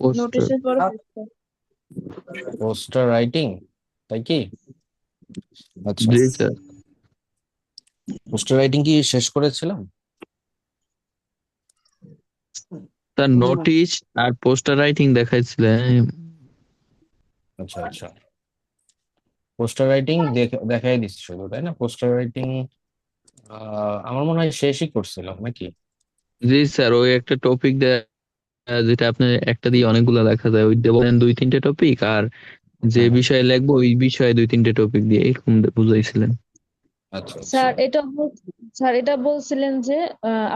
Poster নোটিশের পরে poster writing, তাই কি? আচ্ছা, জি স্যার। পোস্টার রাইটিং কি শেষ করেছিলাম? স্যার নোটিশ আর পোস্টার রাইটিং দেখাইছিলেন। আচ্ছা আচ্ছা, পোস্টার রাইটিং দেখাই দিচ্ছি শুধু, তাই না? পোস্টার রাইটিং আমার মনে হয় শেষই করছিলাম নাকি? জি স্যার, ওই একটা টপিক দেয় যেটা আপনার একটা দিয়ে অনেকগুলা লেখা যায়, ওই দিয়ে বলেন 2-3টে টপিক, আর যে হ্যাঁ হ্যাঁ, বিষয়ে লিখবো ওই বিষয়ে 2-3টে টপিক দিয়ে এরকম বুঝাইছিলেন। আচ্ছা আচ্ছা। স্যার স্যার এটা বলছিলেন যে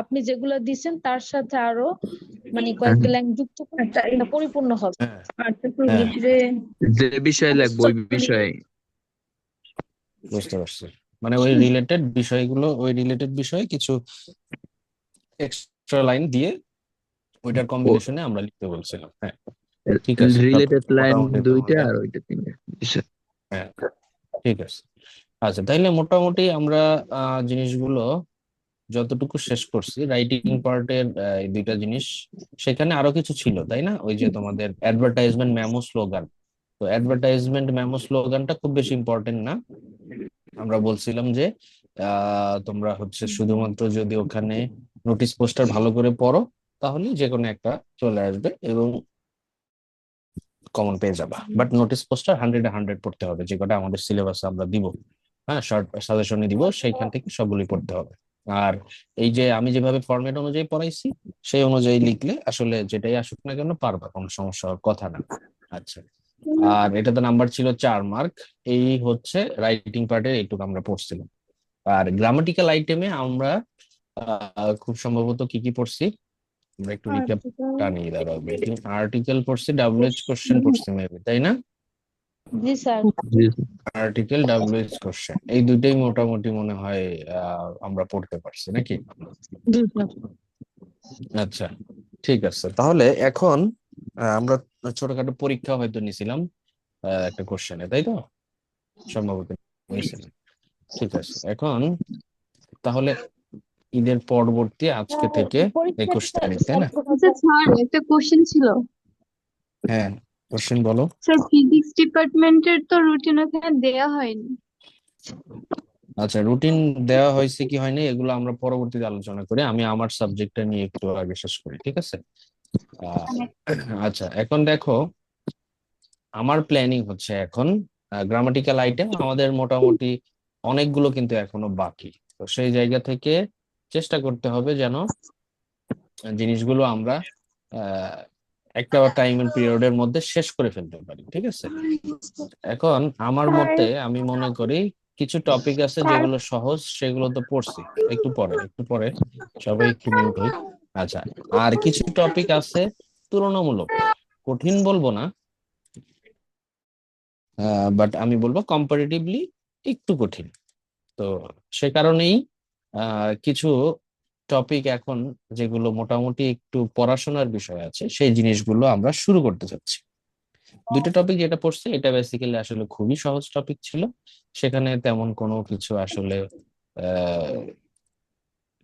আপনি যেগুলো দিছেন তার সাথে আরো মানে হ্যাঁ, কয়েকটা লাইন যুক্ত করলে এটা পরিপূর্ণ হবে। হ্যাঁ আচ্ছা তো হ্যাঁ, মিশরে যে বিষয়ে লিখবো ওই বিষয়ে। বুঝতে পারছি। মানে ওই রিলেটেড বিষয়ে কিছু এক্সট্রা লাইন দিয়ে ওইটার কম্বিনেশনে আমরা লিখতে বলছিলাম। হ্যাঁ, ঠিক আছে, রিলেটেড লাইন মোটামুটি 2টা তোমাদের। আর ওইটা 3টা। জি স্যার। হ্যাঁ, ঠিক আছে। আচ্ছা, তাইলে মোটামুটি আমরা জিনিসগুলো যতটুকু শেষ করছি, রাইটিং পার্টের এই দুইটা জিনিস। সেখানে আরো কিছু ছিল, তাই না? ওই যে তোমাদের অ্যাডভার্টাইজমেন্ট মেমো স্লোগান। তো অ্যাডভার্টাইজমেন্ট মেমো স্লোগানটা খুব বেশি ইম্পর্টেন্ট না। আমরা বলছিলাম যে তোমরা হচ্ছে শুধুমাত্র যদি ওখানে নোটিশ পোস্টার ভালো করে পড়ো, তাহলে যে কোনো একটা চলে আসবে এবং কমন পেয়ে যাবা। বাট নোটিশ পোস্টার 100-100 পড়তে হবে, যে কটা আমাদের সিলেবাসে আমরা দিব। হ্যাঁ, শর্ট সাজেশনে দিব, সেইখান থেকে সবগুলোই পড়তে হবে। আর এই যে আমি যেভাবে ফরম্যাট অনুযায়ী পড়াইছি, সেই অনুযায়ী লিখলে আসলে যেটাই আসুক না কেন পারবা, কোনো সমস্যা হওয়ার কথা না। আচ্ছা, আর এটাতে নাম্বার ছিল 4 মার্ক। এই হচ্ছে রাইটিং পার্টের এইটুকু আমরা পড়ছিলাম। আর গ্রামাটিক্যাল আইটেমে আমরা খুব সম্ভবত কি কি পড়ছি, আমরা একটু রিক্যাপ টানি। দাঁড়াও, আর্টিকেল পড়ছি, ডাব্লিউএইচ কোশ্চেন পড়ছি মেবি, তাই না? জি স্যার। জি আর্টিকেল, ডাব্লিউএইচ কোশ্চেন, এই দুইটাই মোটামুটি মনে হয় আমরা পড়তে পারছি নাকি? জি স্যার। আচ্ছা, ঠিক আছে। তাহলে এখন আমরা ছোটখাটো পরীক্ষা হয়তো নিছিলাম একটা কোশ্চেনে, তাই তো? সম্ভবত নিয়েছিলাম। ঠিক আছে, এখন তাহলে ঈদের পরবর্তী আজকে থেকে পরীক্ষাটা 21 তারিখ, তাই স্যার না? আচ্ছা স্যার, একটা কোশ্চেন ছিল। হ্যাঁ, কোশ্চেন বলো। স্যার, ফিজিক্স ডিপার্টমেন্টের তো রুটিন ওখানে দেয়া হয়নি। আচ্ছা, রুটিন দেওয়া হয়েছে কি হয়নি এগুলো আমরা পরবর্তীতে আলোচনা করি। আমি আমার সাবজেক্টটা নিয়ে একটু আগে শেষ করি, ঠিক আছে? আহ, আচ্ছা, এখন দেখো, আমার প্ল্যানিং হচ্ছে এখন গ্রামাটিক্যাল আইটেম আমাদের মোটামুটি অনেকগুলো কিন্তু এখনো বাকি। তো সেই জায়গা থেকে চেষ্টা করতে হবে যেন জিনিসগুলো আমরা আহ একটা টাইম পিরিয়ডের মধ্যে শেষ করে ফেলতে পারি, ঠিক আছে? এখন আমার স্যার, মতে আমি মনে করি কিছু টপিক আছে স্যার, যেগুলো সহজ, সেগুলো তো পড়ছি। একটু পরে সবাই একটু মিউট হই। আচ্ছা, আর কিছু টপিক আছে তুলনামূলক কঠিন বলবো না, বাট আমি বলবো কম্পারেটিভলি একটু কঠিন। তো সে কারণেই কিছু টপিক এখন যেগুলো মোটামুটি একটু পড়াশোনার বিষয় আছে, সেই জিনিসগুলো আমরা শুরু করতে চাচ্ছি। দুইটা টপিক যেটা পড়ছে এটা বেসিক্যালি আসলে খুবই সহজ টপিক ছিল। সেখানে তেমন কোনো কিছু আসলে আহ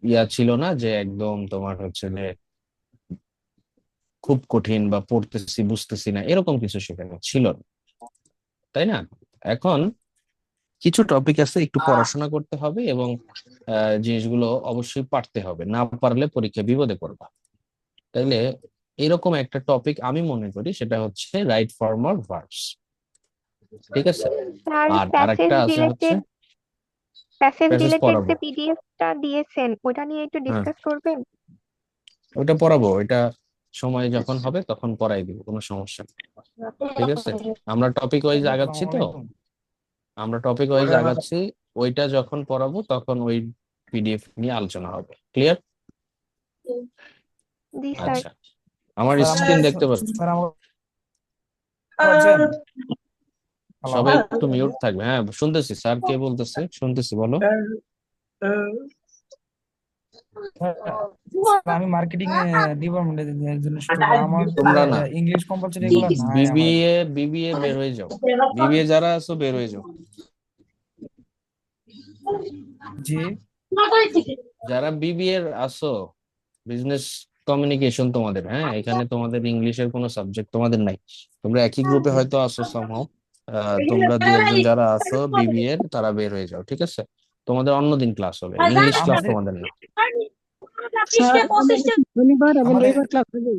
ইয়া ছিল না যে একদম তোমার হচ্ছে যে খুব কঠিন বা পড়তেছি বুঝতেছি না, এরকম কিছু সেখানে ছিল না, তাই না? এখন কিছু টপিক আছে একটু পড়াশোনা করতে হবে এবং জিনিসগুলো অবশ্যই পারতে হবে, না পারলে পরীক্ষা বিপদে পড়বা। তাইলে এরকম একটা টপিক আমি মনে করি, সেটা হচ্ছে রাইট ফর্ম অফ ভার্বস, ঠিক আছে? স্যার, আর প্যাসেজ আরেকটা আছে হচ্ছে রিলেটেড প্যাসেজ প্যাসেজ রিলেটেড পড়াবো। যে পিডিএফটা দিয়েছেন ওটা নিয়ে একটু হ্যাঁ, ডিসকাস করবেন। ওইটা পড়াবো, ওইটা সময় যখন হবে তখন পড়াই দিব, কোনো সমস্যা নেই। ঠিক আছে, আমরা টপিক ওয়াইজ আগাচ্ছি তো, আমরা টপিক ওয়াইজ আগাচ্ছি। ওইটা যখন পড়াবো তখন ওই পিডিএফ নিয়ে আলোচনা হবে, ক্লিয়ার? জি স্যার। আচ্ছা, আমার স্ক্রিন দেখতে পাচ্ছি? স্যার আমার বলছেন। হ্যালো। সবাই একটু মিউট থাকবে। হ্যাঁ, শুনতেছি স্যার, কে বলতেছে? শুনতেছি, বলো। স্যার, আমি মার্কেটিং ডিপার্টমেন্টে একজন স্টুডেন্ট। আমার তোমরা না, ইংলিশ কম্পালসারি এগুলো নাই আমার। বিবিএ বের হয়ে যাও। বিবিএ যারা আছো বের হয়ে যাও। জি। যারা বিবিএ আছো, বিজনেস কমিউনিকেশন তোমাদের, হ্যাঁ, এখানে তোমাদের ইংলিশের কোনো সাবজেক্ট তোমাদের নাই। তোমরা একই গ্রুপে হয়তো আসো somehow, তোমরা দুই একজন যারা আছো বিবিএ এর তারা বের হয়ে যাও, ঠিক আছে? তোমাদের অন্যদিন ক্লাস হবে, ইংলিশ ক্লাস আমাদের তোমাদের না। স্যার আমাদের শনিবার এবং আমাদের রবিবার ক্লাস হবে।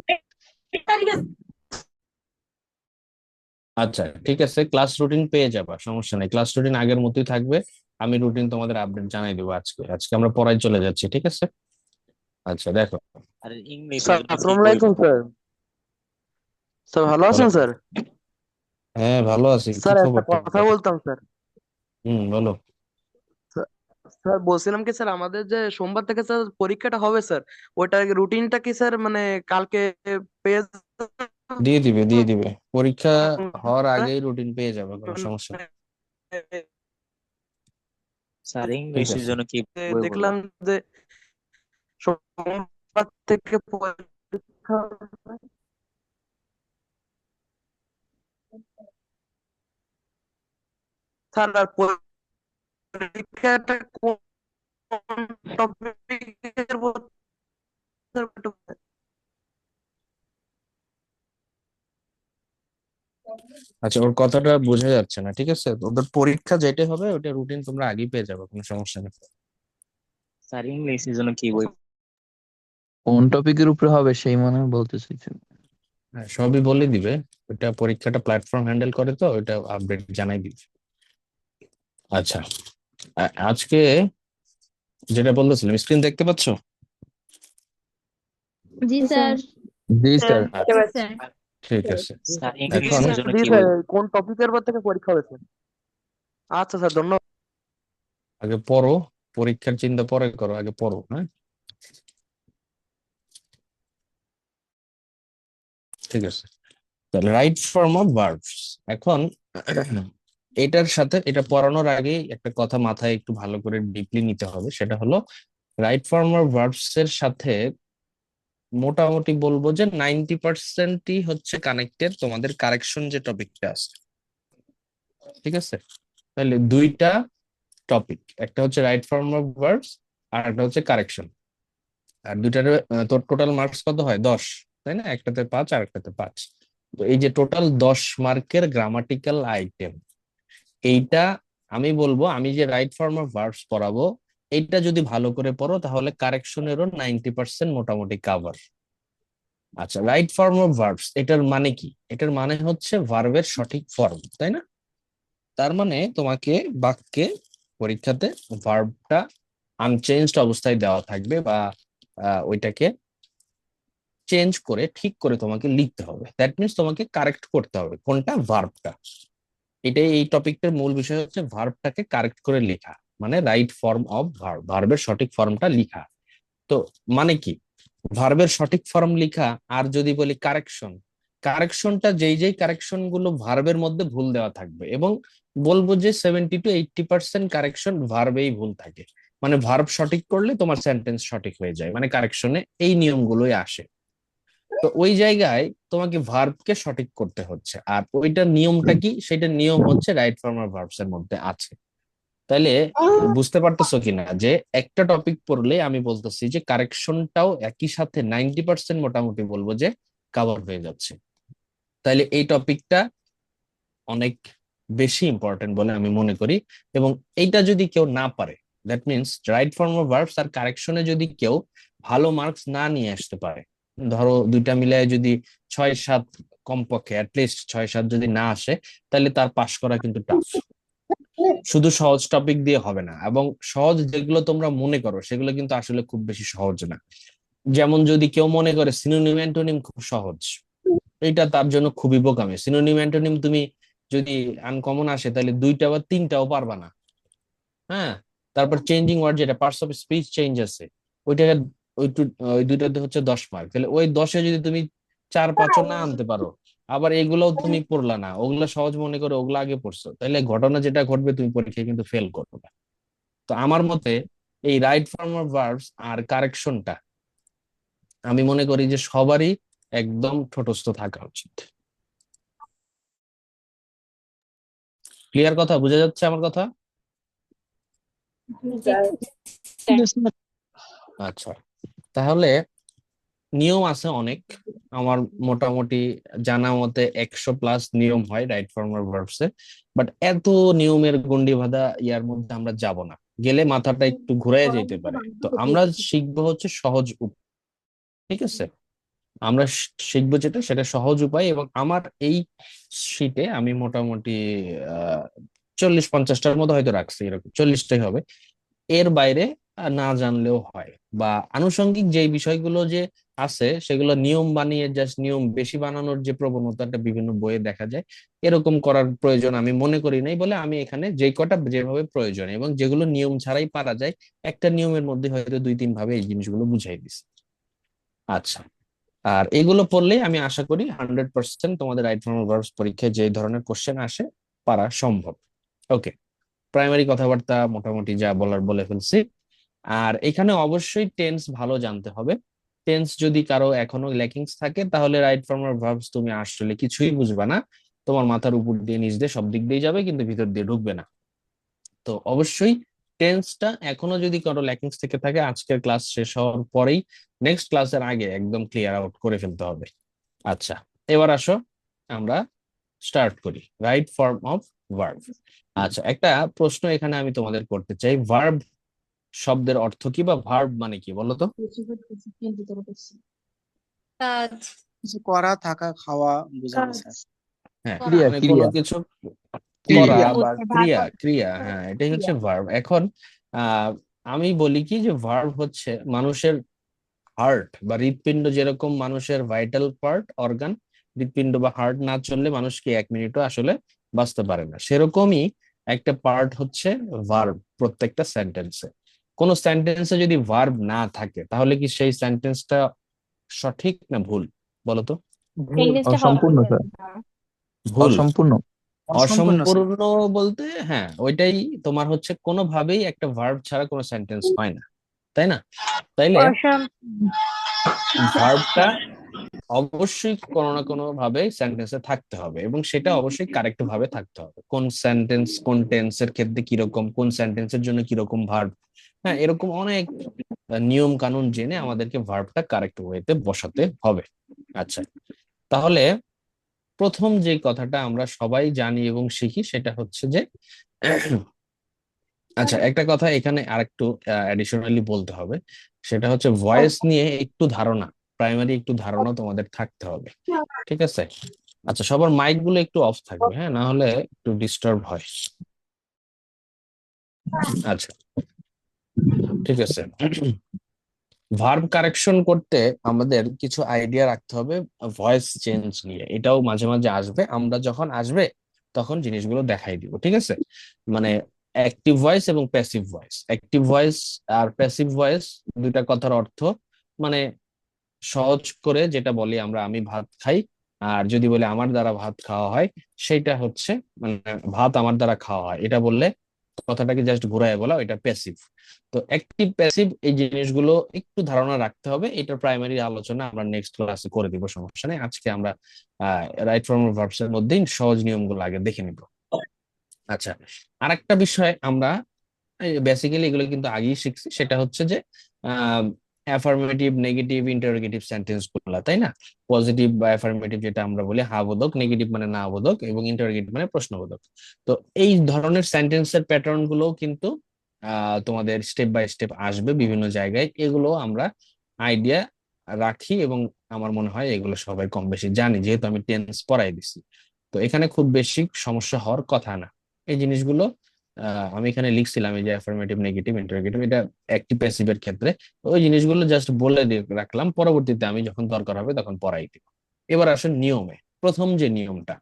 আচ্ছা ঠিক আছে, ক্লাস রুটিন পেয়ে যাবা, সমস্যা নেই, ক্লাস রুটিন আগের মতোই থাকবে। আমি রুটিন তোমাদের আপডেট জানাই দেবো আজকে। আজকে আমরা পড়ায় চলে যাচ্ছি, ঠিক আছে? আচ্ছা দেখো, আর ইংলিশের স্যার জন্য কি আসসালামু বই? আলাইকুম স্যার। স্যার ভালো আছেন ওয়ালাইকুম। স্যার? হ্যাঁ ভালো আছি, কি স্যার একটা খবর কথা তোমার? বলতাম স্যার। বলো। স্যার স্যার, বলছিলাম কি স্যার, আমাদের যে সোমবার থেকে স্যার পরীক্ষাটা হবে স্যার, ওইটার রুটিনটা কি স্যার মানে কালকে পেয়ে দিয়ে দিবে পরীক্ষা হওয়ার যাবেন? আগেই রুটিন পেয়ে যাবে, কোনো সমস্যা নেই। স্যার ঠিক ইংলিশের আছে। জন্য কি বই বলবো? দেখলাম যে সোমবার থেকে পরীক্ষা হবে। স্যার আর পরীক্ষাটা কোন টপিকের উপর স্যার একটু আচ্ছা, ওর কথাটা বোঝা যাচ্ছে না, ঠিক আছে? ওদের পরীক্ষা যেটা হবে ওটা রুটিন তোমরা আগেই পেয়ে যাবে, কোনো সমস্যা নেই। স্যার ইংলিশের জন্য কি বই? কোন টপিকের উপরে হবে সেই মনে হয় বলতে চাইছেন। হ্যাঁ সবই বলে দিবে, ওটা পরীক্ষাটা প্ল্যাটফর্ম হ্যান্ডেল করে, তো ওটা আপডেট জানাই দিবে। আচ্ছা, আজকে যেটা বলতেছিলাম, স্ক্রিন দেখতে পাচ্ছো? জি জি স্যার। স্যার। জি স্যার। আচ্ছা স্যার ঠিক আছে। স্যার এখন ইংলিশের জন্য জি কি স্যার, বই? কোন টপিকের উপর থেকে পরীক্ষা হবে স্যার? আচ্ছা স্যার, ধন্যবাদ। আগে পড়ো, পরীক্ষার চিন্তা পরে করো, আগে পড়ো, হ্যাঁ? ঠিক আছে, তাহলে রাইট ফর্ম অফ ভার্বস। এখন এটার সাথে এটা পড়ানোর আগে একটা কথা মাথায় একটু ভালো করে ডিপলি নিতে হবে, সেটা হলো রাইট ফর্ম অফ ভার্বস এর সাথে মোটামুটি বলবো যে 90%ই হচ্ছে কানেক্টেড তোমাদের কারেকশন যে টপিকটা আছে, ঠিক আছে? তাহলে দুইটা টপিক, একটা হচ্ছে রাইট ফর্ম অফ ভার্বস আর একটা হচ্ছে কারেকশন। আর দুইটার তোর টোটাল মার্কস কত হয়? 10, তাই না? একটাতে 5 আর একটাতে 5। তো এই যে টোটাল 10 মার্কের গ্রামাটিক্যাল আইটেম, এইটা আমি বলবো, আমি যে রাইট ফর্ম অফ ভার্বস পড়াবো, এইটা যদি ভালো করে পড়ো তাহলে কারেকশনেরও 90% মোটামুটি কাভার। আচ্ছা, রাইট ফর্ম অফ ভার্বস এটার মানে কি? এটার মানে হচ্ছে ভার্বের সঠিক ফর্ম, তাই না? তার মানে তোমাকে বাক্যে পরীক্ষাতে ভার্বটা আনচেঞ্জড অবস্থায় দেওয়া থাকবে, বা ওইটাকে চেঞ্জ করে ঠিক করে তোমাকে লিখতে হবে। দ্যাট মিনস তোমাকে কারেক্ট করতে হবে কোনটা, ভার্বটা। এটাই এই টপিকটার মূল বিষয় হচ্ছে ভার্বটাকে কারেক্ট করে লেখা, মানে রাইট ফর্ম অফ ভার্ব, ভার্বের সঠিক ফর্মটা লিখা। তো মানে কি ভার্বের সঠিক ফর্ম লিখা? আর যদি বলি কারেকশন, কারেকশনটা যেই যেই কারেকশন গুলো ভার্বের মধ্যে ভুল দেওয়া থাকবে, এবং বলবো যে 70 to 80% কারেকশন ভার্বেই ভুল থাকে। মানে ভার্ব সঠিক করলে তোমার সেন্টেন্স সঠিক হয়ে যায়, মানে কারেকশনে এই নিয়মগুলোই আসে। তো ওই জায়গায় তোমাকে ভার্বকে সঠিক করতে হচ্ছে, আর ওইটার নিয়মটা কি? সেটা নিয়ম হচ্ছে রাইট ফর্ম অফ ভার্বস এর মধ্যে আছে। তাইলে বুঝতে পারতেছো কিনা যে একটা টপিক পড়লে আমি বলতেছি যে কারেকশনটাও একই সাথে 90% মোটামুটি বলবো যে কভার হয়ে যাচ্ছে। তাইলে এই টপিকটা অনেক বেশি ইম্পর্টেন্ট বলে আমি মনে করি। এবং এইটা যদি কেউ না পারে, that means right form of verbs আর কারেকশনে যদি কেউ ভালো মার্কস না নিয়ে আসতে পারে, ধরো দুইটা মিলায় যদি 6-7, কমপক্ষে অ্যাটলিস্ট 6-7 যদি না আসে, তাহলে তার পাশ করা কিন্তু টাফ। শুধু সহজ টপিক দিয়ে হবে না, এবং সহজ যেগুলো তোমরা মনে করো সেগুলো কিন্তু আসলে খুব বেশি সহজ না। যেমন যদি কেউ মনে করে সিনোনিম অ্যান্টোনিম খুব সহজ, এটা তার জন্য খুবই বোকামি। সিনোনিম অ্যান্টোনিম তুমি যদি আনকমন আসে তাহলে 2টা বা 3টাও পারবা না, হ্যাঁ? তারপর চেঞ্জিং ওয়ার্ড, যেটা পার্টস অফ স্পিচ চেঞ্জ আছে, ওইটা ওই দুইটাতে হচ্ছে 10 মার্ক। তাহলে ওই 10-এ যদি তুমি 4-5ও না আনতে পারো, আবার এগুলোও তুমি পড়লা না, ওগুলা সহজ মনে করে ওগুলো আগে পড়ছো, তাহলে ঘটনা যেটা ঘটবে, তুমি পরীক্ষায় কিন্তু ফেল করবে। তো আমার মতে এই রাইট ফর্ম অফ ভার্বস আর কারেকশনটা আমি মনে করি যে সবারই একদম ঠোঁটস্থ থাকা উচিত। ক্লিয়ার কথা? বোঝা যাচ্ছে আমার কথা? জি আচ্ছা, তাহলে নিয়ম আছে অনেক। আমার মোটামুটি জানা মতে 100+ নিয়ম হয় right form of verbs A, but এত নিয়মের গন্ডি বাঁধা ইয়ার মধ্যে আমরা যাব না, গেলে মাথাটা একটু ঘুরে যেতে পারে। তো আমরা শিখবো হচ্ছে সহজ উপায়, ঠিক আছে? আমরা শিখবো যেটা সেটা সহজ উপায়। এবং আমার এই শীটে আমি মোটামুটি 40-50টার মতো হয়তো রাখছি, এরকম 40টাই হবে। এর বাইরে না জানলেও হয়, বা আনুষঙ্গিক যে বিষয়গুলো যে আছে সেগুলো নিয়ম বানিয়ে জাস্ট নিয়ম বেশি বানানোর যে প্রবণতাটা বিভিন্ন বইয়ে দেখা যায়, এরকম করার প্রয়োজন আমি মনে করি নাই বলে আমি এখানে যে কটা যেভাবে প্রয়োজন এবং যেগুলো নিয়ম ছাড়াই পারা যায় একটা নিয়মের মধ্যে হয়তো 2-3 ভাবে এই জিনিসগুলো বুঝাই দিছি। আচ্ছা, আর এগুলো পড়লেই আমি আশা করি 100% তোমাদের রাইট ফর্ম অফ ভার্বস পরীক্ষায় যে ধরনের কোশ্চেন আসে পারা সম্ভব। ওকে, প্রাইমারি কথাবার্তা মোটামুটি যা বলার বলে ফেলছি। আর এখানে অবশ্যই টেন্স ভালো জানতে হবে। টেন্স যদি কারো এখনো ল্যাকিংস থাকে তাহলে রাইট ফর্ম অফ ভার্বস তুমি আসলে কিছুই বুঝবে না, তোমার মাথার উপর দিয়ে নিচ দিয়ে সব দিক দিয়ে যাবে কিন্তু ভিতর দিয়ে ঢুকবে না। তো অবশ্যই টেন্সটা এখনো যদি কারো ল্যাকিংস থেকে থাকে আজকের ক্লাস শেষ হওয়ার পরেই নেক্সট ক্লাসের আগে একদম ক্লিয়ার আউট করে ফেলতে হবে। আচ্ছা, এবার আসো আমরা স্টার্ট করি রাইট ফর্ম অফ ভার্ব। আচ্ছা, একটা প্রশ্ন এখানে আমি তোমাদের করতে চাই, ভার্ব শব্দের অর্থ কি বা ভার্ব মানে কি বলো তো? কাজ। কিছু করা, থাকা, খাওয়া বোঝানো কাজ। স্যার। হ্যাঁ, ক্রিয়া মানে কোনো ক্রিয়া কিছু করা ক্রিয়া বা ক্রিয়া, ক্রিয়া, হ্যাঁ এটাই হচ্ছে ভার্ব। এখন আহ আমি বলি কি যে ভার্ব হচ্ছে মানুষের হার্ট বা হৃৎপিণ্ড, যেরকম মানুষের ভাইটাল পার্ট অর্গান, হৃৎপিণ্ড বা হার্ট না চললে মানুষ কি 1 মিনিটও আসলে বাঁচতে পারে না, সেরকমই একটা পার্ট হচ্ছে ভার্ব প্রত্যেকটা সেন্টেন্সে। কোন সেন্টেন্সে যদি ভার্ব না থাকে তাহলে কি সেই সেন্টেন্সটা সঠিক না ভুল বলো তো? ভুল, ইংলিশটা হবে অসম্পূর্ণ স্যার, ভুল। অসম্পূর্ণ। অসম্পূর্ণ স্যার। অসম্পূর্ণ বলতে হ্যাঁ ওইটাই তোমার হচ্ছে কোনোভাবেই একটা ভার্ব ছাড়া কোনো সেন্টেন্স হয় না, তাই না? তাইলে অসম ভার্বটা অবশ্যই কোনো না কোনো ভাবে সেন্টেন্সে থাকতে হবে এবং সেটা অবশ্যই কারেক্ট ভাবে থাকতে হবে। কোন সেন্টেন্স কোন টেন্সের ক্ষেত্রে কিরকম, কোন সেন্টেন্সের জন্য কিরকম ভার্ব, হ্যাঁ এরকম অনেক নিয়ম কানুন জেনে আমাদেরকে ভার্বটা কারেক্ট ওয়েতে বসাতে হবে। আচ্ছা, তাহলে প্রথম যে কথাটা আমরা সবাই জানি এবং শিখি সেটা হচ্ছে যে আচ্ছা একটা কথা এখানে আরেকটু অ্যাডিশনালি বলতে হবে, সেটা হচ্ছে ভয়েস নিয়ে একটু ধারণা, প্রাইমারি একটু ধারণা তোমাদের থাকতে হবে, ঠিক আছে? আচ্ছা, সবার মাইক গুলো একটু অফ থাকবে, হ্যাঁ, না হলে একটু ডিস্টার্ব হয়। আচ্ছা, ঠিক আছে। ভার্ব কারেকশন করতে আমাদের কিছু আইডিয়া রাখতে হবে ভয়েস চেঞ্জ নিয়ে, এটাও মাঝে মাঝে আসবে, আমরা যখন আসবে তখন জিনিসগুলো দেখাই দিব, ঠিক আছে? মানে অ্যাক্টিভ ভয়েস এবং প্যাসিভ ভয়েস। অ্যাক্টিভ ভয়েস আর প্যাসিভ ভয়েস দুইটা কথার অর্থ মানে সহজ করে যেটা বলি আমরা আমি ভাত খাই, আর যদি বলে আমার দ্বারা ভাত খাওয়া হয় সেটা হচ্ছে মানে ভাত আমার দ্বারা খাওয়া হয়, এটা বললে কথাটাকে জাস্ট ঘুরায় বলা, এটা প্যাসিভ। তো অ্যাক্টিভ প্যাসিভ এই জিনিসগুলো একটু ধারণা রাখতে হবে, এটা প্রাইমারি আলোচনা আমরা নেক্সট ক্লাসে করে দিব, সমস্যা নেই। আজকে আমরা রাইট ফর্ম অফ ভার্বস এর মধ্যেই সহজ নিয়মগুলো আগে দেখে নিব। আচ্ছা, আরেকটা বিষয় আমরা বেসিক্যালি এগুলো কিন্তু আগেই শিখছি, সেটা হচ্ছে যে অ্যাফার্মেটিভ নেগেটিভ ইন্টারোগেটিভ সেন্টেন্স গুলা, তাই না? পজিটিভ বা অ্যাফার্মেটিভ যেটা আমরা বলি হা বোধক, নেগেটিভ মানে না বোধক, এবং ইন্টারোগেটিভ মানে প্রশ্নবোধক। তো এই ধরনের সেন্টেন্সের প্যাটার্ন গুলো কিন্তু তোমাদের স্টেপ বাই স্টেপ আসবে বিভিন্ন জায়গায়, এগুলো আমরা আইডিয়া রাখি এবং আমার মনে হয় এগুলো সবাই কম বেশি জানি, যেহেতু আমি টেন্স পড়াই দিছি। তো এখানে খুব বেশি সমস্যা হওয়ার কথা না। এই জিনিসগুলো আমি এখানে লিখছিলাম, এই যে অ্যাফার্মেটিভ নেগেটিভ ইন্টারোগেটিভ, এটা অ্যাক্টিভ প্যাসিভের ক্ষেত্রে ওই জিনিসগুলো জাস্ট বলে দিয়ে রাখলাম, পরবর্তীতে আমি যখন দরকার হবে তখন পড়াই দিব। এবার আসলে নিয়মে প্রথম যে নিয়মটা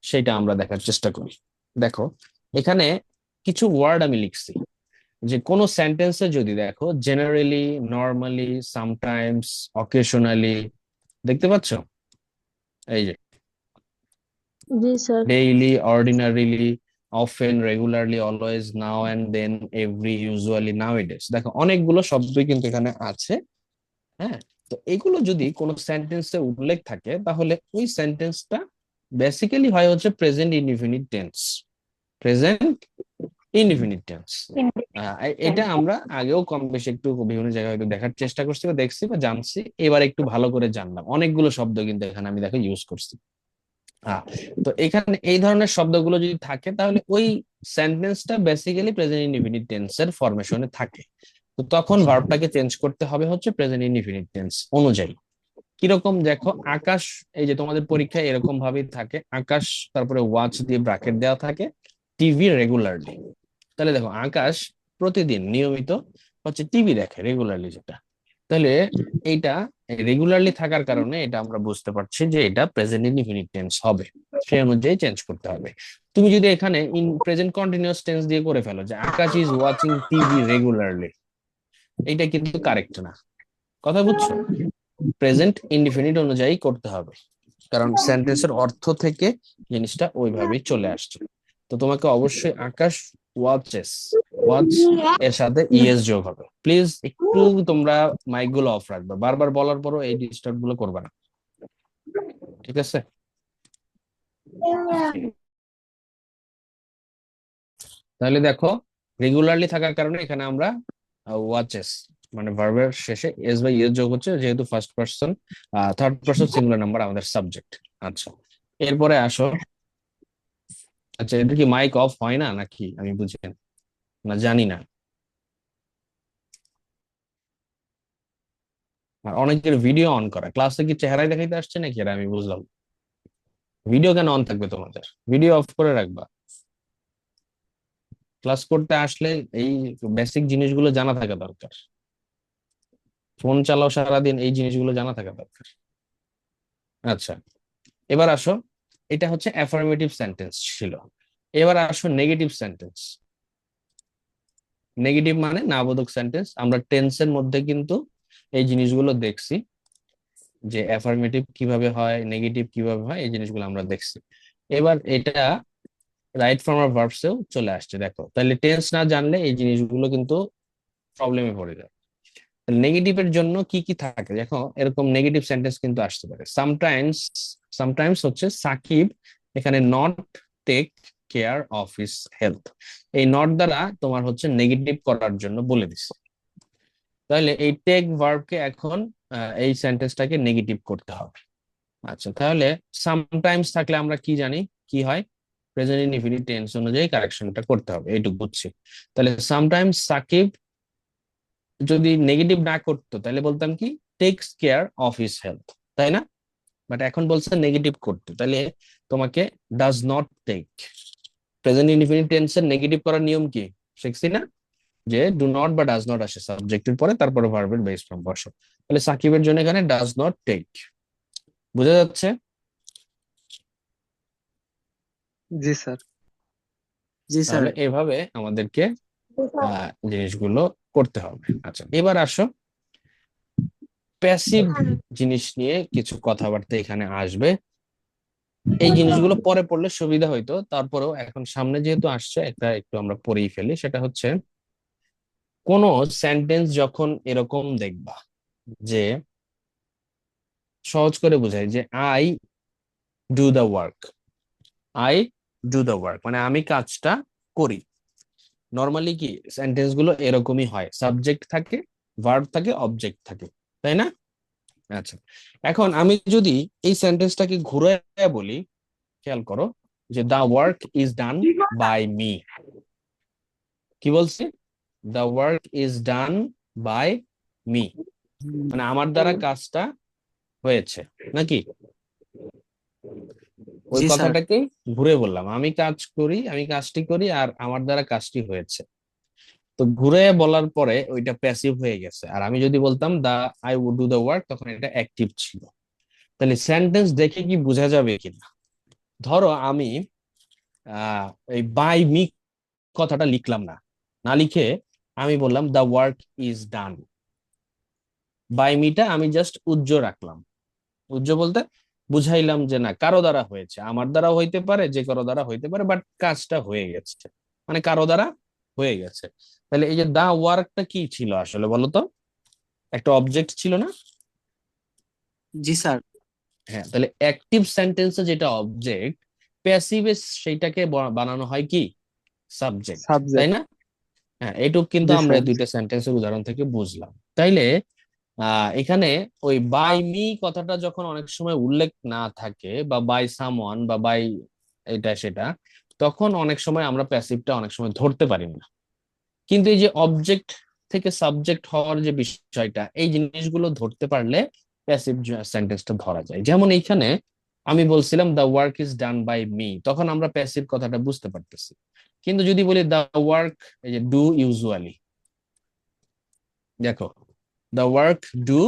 সেটা আমরা দেখার চেষ্টা করি। দেখো এখানে কিছু ওয়ার্ড আমি লিখছি, যে কোনো সেন্টেন্সে যদি দেখো জেনারেলি, নর্মালি, সামটাইমস, অকেশনালি, দেখতে পাচ্ছ? এই যে জি sir. Daily, ordinarily, often, regularly, always, now and then, every, usually, nowadays, দেখো অনেকগুলো শব্দই কিন্তু এখানে আছে। হ্যাঁ, তো এগুলো যদি কোনো সেন্টেন্সে উল্লেখ থাকে তাহলে ওই সেন্টেন্সটা বেসিক্যালি হয় হচ্ছে present indefinite tense. Present indefinite tense. এটা আমরা আগেও কম বেশি একটু বিভিন্ন জায়গায় হয়তো দেখার চেষ্টা করছি বা দেখছি বা জানছি, এবার একটু ভালো করে জানলাম। অনেকগুলো শব্দ কিন্তু এখানে আমি দেখো ইউজ করছি। তো এখানে এই ধরনের শব্দগুলো যদি থাকে তাহলে ওই সেন্টেন্সটা বেসিক্যালি প্রেজেন্ট ইনডিফিনিট টেন্সের ফরমেশনে থাকে। তো তখন ভার্বটাকে চেঞ্জ করতে হবে হচ্ছে প্রেজেন্ট ইনডিফিনিট টেন্স অনুযায়ী। কিরকম দেখো, আকাশ, এই যে তোমাদের পরীক্ষায় এরকম ভাবেই থাকে, আকাশ তারপরে ওয়াচ দিয়ে ব্র্যাকেট দেওয়া থাকে, টিভি রেগুলারলি। তাহলে দেখো আকাশ প্রতিদিন নিয়মিত হচ্ছে টিভি দেখে রেগুলারলি, যেটা তাহলে এইটা রেগুলারলি থাকার কারণে এটা আমরা বুঝতে পারছি যে এটা প্রেজেন্ট ইনডিফিনিট টেন্স হবে, সেই অনুযায়ী চেঞ্জ করতে হবে। তুমি যদি এখানে ইন প্রেজেন্ট কন্টিনিউয়াস টেন্স দিয়ে করে ফেলো যে আকাশ ইজ ওয়াচিং টিভি রেগুলারলি, এইটা কিন্তু কারেক্ট না। কথা বুঝছো? প্রেজেন্ট ইনডিফিনিট অনুযায়ী করতে হবে, কারণ সেন্টেন্সের অর্থ থেকে জিনিসটা ওইভাবেই চলে আসছে। তো তোমাকে অবশ্যই আকাশ ওয়াচেস, ওয়াচ এর সাথে ইএস যোগ হবে। প্লিজ একটু তোমরা মাইক গুলো অফ রাখবে, বারবার বলার পরও এই ডিস্টার্ব গুলো করবে না, ঠিক আছে? তাহলে দেখো রেগুলারলি থাকার কারণে এখানে আমরা ওয়াচেস মানে ভার্বের শেষে এস বাই ইএস যোগ হচ্ছে, যেহেতু first person third person singular number আমাদের সাবজেক্ট। আচ্ছা, এরপরে আসো। আচ্ছা, এটা কি মাইক অফ হয় না নাকি আমি বুঝি না, জানি না। আর অনেকের ভিডিও অন করা, ক্লাসে কি চেহারাই দেখাইতে আসছে নাকি? আর আমি বুঝলাম ভিডিও কেন অন থাকবে তোমাদের, ভিডিও অফ করে রাখবা। ক্লাস করতে আসলে এই বেসিক জিনিসগুলো জানা থাকা দরকার। ফোন চালাও সারাদিন, এই জিনিসগুলো জানা থাকা দরকার। আচ্ছা, এবার আসো, এটা হচ্ছে অ্যাফার্মেটিভ সেন্টেন্স ছিল। এবার আসো নেগেটিভ সেন্টেন্স। নেগেটিভ মানে না বোধক সেন্টেন্স। আমরা টেন্সের মধ্যে কিন্তু এই জিনিসগুলো দেখছি, যে অ্যাফার্মেটিভ কিভাবে হয়, নেগেটিভ কিভাবে হয়, এই জিনিসগুলো আমরা দেখছি। এবার এটা রাইট ফর্ম অফ ভার্বসেও চলে আসছে। দেখো, তাহলে টেন্স না জানলে এই জিনিসগুলো কিন্তু প্রবলেমে পড়ে যায়। নেগেটিভের জন্য কি কি থাকে দেখো, এরকম নেগেটিভ সেন্টেন্স কিন্তু আসতে পারে। সামটাইমস, সামটাইমস হচ্ছে সাকিব এখানে not take care of his health, এই নট দ্বারা তোমার হচ্ছে নেগেটিভ করার জন্য বলে দিচ্ছে। তাহলে এই টেক ভার্বকে এখন এই সেন্টেন্সটাকে নেগেটিভ করতে হবে। আচ্ছা, তাহলে সামটাইমস থাকলে আমরা কি জানি কি হয়, প্রেজেন্ট ইনডিফিনিট টেন্স অনুযায়ী কারেকশনটা করতে হবে, এইটুকু বুঝছি। তাহলে সামটাইমস সাকিব যদি নেগেটিভ না করতো তাহলে বলতাম কি takes care of his health, তাই না? বাট এখন বলছে নেগেটিভ করতে, তাহলে তোমাকে does not take. Present indefinite টেন্সের নেগেটিভ করার নিয়ম কি শিখছি না, যে ডু নট বা ডাজ নট আসে সাবজেক্টের পরে, তারপরে ভার্বের বেস ফর্ম বসো। তাহলে সাকিবের জন্য এখানে ডাজ নট টেক। বোঝা যাচ্ছে? জি স্যার। জি স্যার। তাহলে এভাবে আমাদেরকে জিনিসগুলো করতে হবে। আচ্ছা, এবার আসো, প্যাসিভ জিনিস নিয়ে কিছু কথাবার্তা এখানে আসবে। এই জিনিসগুলো পরে পড়লে সুবিধা হইতো, তারপরেও এখন সামনে যেহেতু আসছে একটা একটু আমরা পড়েই ফেলি। সেটা হচ্ছে কোন সেন্টেন্স যখন এরকম দেখবা যে সহজ করে বোঝায় যে I do the work, I do the work মানে আমি কাজটা করি। নর্মালি কি সেন্টেন্স গুলো এরকমই হয়, সাবজেক্ট থাকে, ভার্ব থাকে, অবজেক্ট থাকে, তাই না? আচ্ছা, এখন আমি যদি এই সেন্টেন্সটাকে ঘুরে বলি, খেয়াল করো যে the work is done by me. কি বলছি? The work is done by me মানে আমার দ্বারা কাজটা হয়েছে, নাকি? ওই জি স্যার। কথাটাকে ঘুরে বললাম, আমি কাজ করি, আমি কাজটি করি আর আমার দ্বারা কাজটি হয়েছে। তো ঘুরে বলার পরে ওইটা প্যাসিভ হয়ে গেছে। আর আমি যদি বলতাম the I would do the work, তখন এটা অ্যাক্টিভ ছিল। তাহলে সেন্টেন্স দেখে কি বোঝা যাবে কিনা? ধরো আমি এই বাই মি কথাটা লিখলাম না, না লিখে আমি বললাম the work is done. By Mita আমি জাস্ট উজ্জ্ব রাখলাম। উজ্জ্ব বলতে বুঝাইলাম যে না কারো দ্বারা হয়েছে, আমার দ্বারা হইতে পারে, যে কারো দ্বারা হইতে পারে, বাট কাজটা হয়ে গেছে মানে কারো দ্বারা হয়ে গেছে। তাহলে এই যে দা ওয়ার্কটা কি ছিল আসলে বলো তো? একটা অবজেক্ট ছিল না? জি স্যার। হ্যাঁ, তাহলে অ্যাক্টিভ সেন্টেন্সে যেটা অবজেক্ট, প্যাসিভে সেইটাকে বানানো হয় কি সাবজেক্ট, তাই সাবজেক্ট। না? হ্যাঁ, এইটুক কিন্তু জি আমরা স্যার। এই দুইটা সেন্টেন্সের উদাহরণ থেকে বুঝলাম। তাইলে এখানে ওই বাই মি কথাটা যখন অনেক সময় উল্লেখ না থাকে, বা বাই সামওয়ান বা বাই এটা সেটা, তখন অনেক সময় আমরা প্যাসিভটা অনেক সময় ধরতে পারি না। কিন্তু এই যে অবজেক্ট থেকে সাবজেক্ট হওয়ার যে বিষয়টা, এই জিনিসগুলো ধরতে পারলে প্যাসিভ সেন্টেন্সটা ধরা যায়। যেমন এইখানে আমি বলছিলাম the work is done by me, তখন আমরা প্যাসিভ কথাটা বুঝতে পারতেছি। কিন্তু যদি বলি দ্য ওয়ার্ক, এই যে ডু ইউজুয়ালি, দেখো দ্য ওয়ার্ক ডু